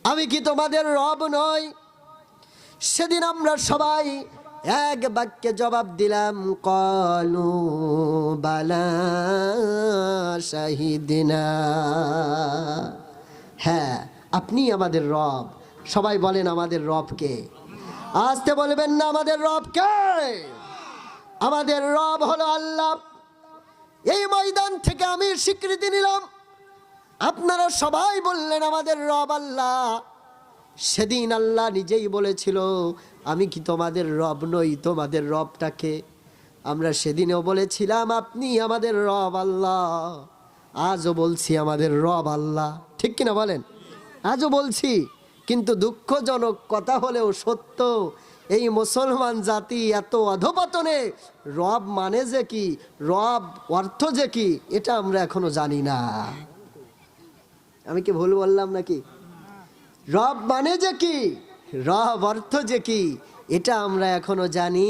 আমি কি তোমাদের রব নই? সেদিন আমরা সবাই এক বাক্যে জবাব দিলাম, ক্বালু বালা শাহিদিনা। হ্যাঁ, আপনি আমাদের রব। সবাই বলেন আমাদের রব কে? আসতে বলবেন না, আমাদের রব কে? আমাদের রব হলো আল্লাহ। এই ময়দান থেকে আমি স্বীকৃতি নিলাম, আপনারা সবাই বললেন আমাদের রব আল্লাহ। সেদিন আল্লাহ নিজেই বলেছিল, আমি কি তোমাদের রব নই? তোমাদের রবটাকে আমরা সেদিনও বলেছিলাম আপনি আমাদের রব আল্লাহ। আজও বলছি আমাদের রব আল্লাহ। ঠিক কিনা বলেন? আজও বলছি। কিন্তু দুঃখজনক কথা হলেও সত্য, এই মুসলমান জাতি এত অধপতনে, রব মানে যে কি, রব অর্থ যে কি, এটা আমরা এখনো জানি না। আমি কি ভুল বললাম নাকি? রব মানে যে কি, রব অর্থ যে কি, এটা আমরা এখনো জানি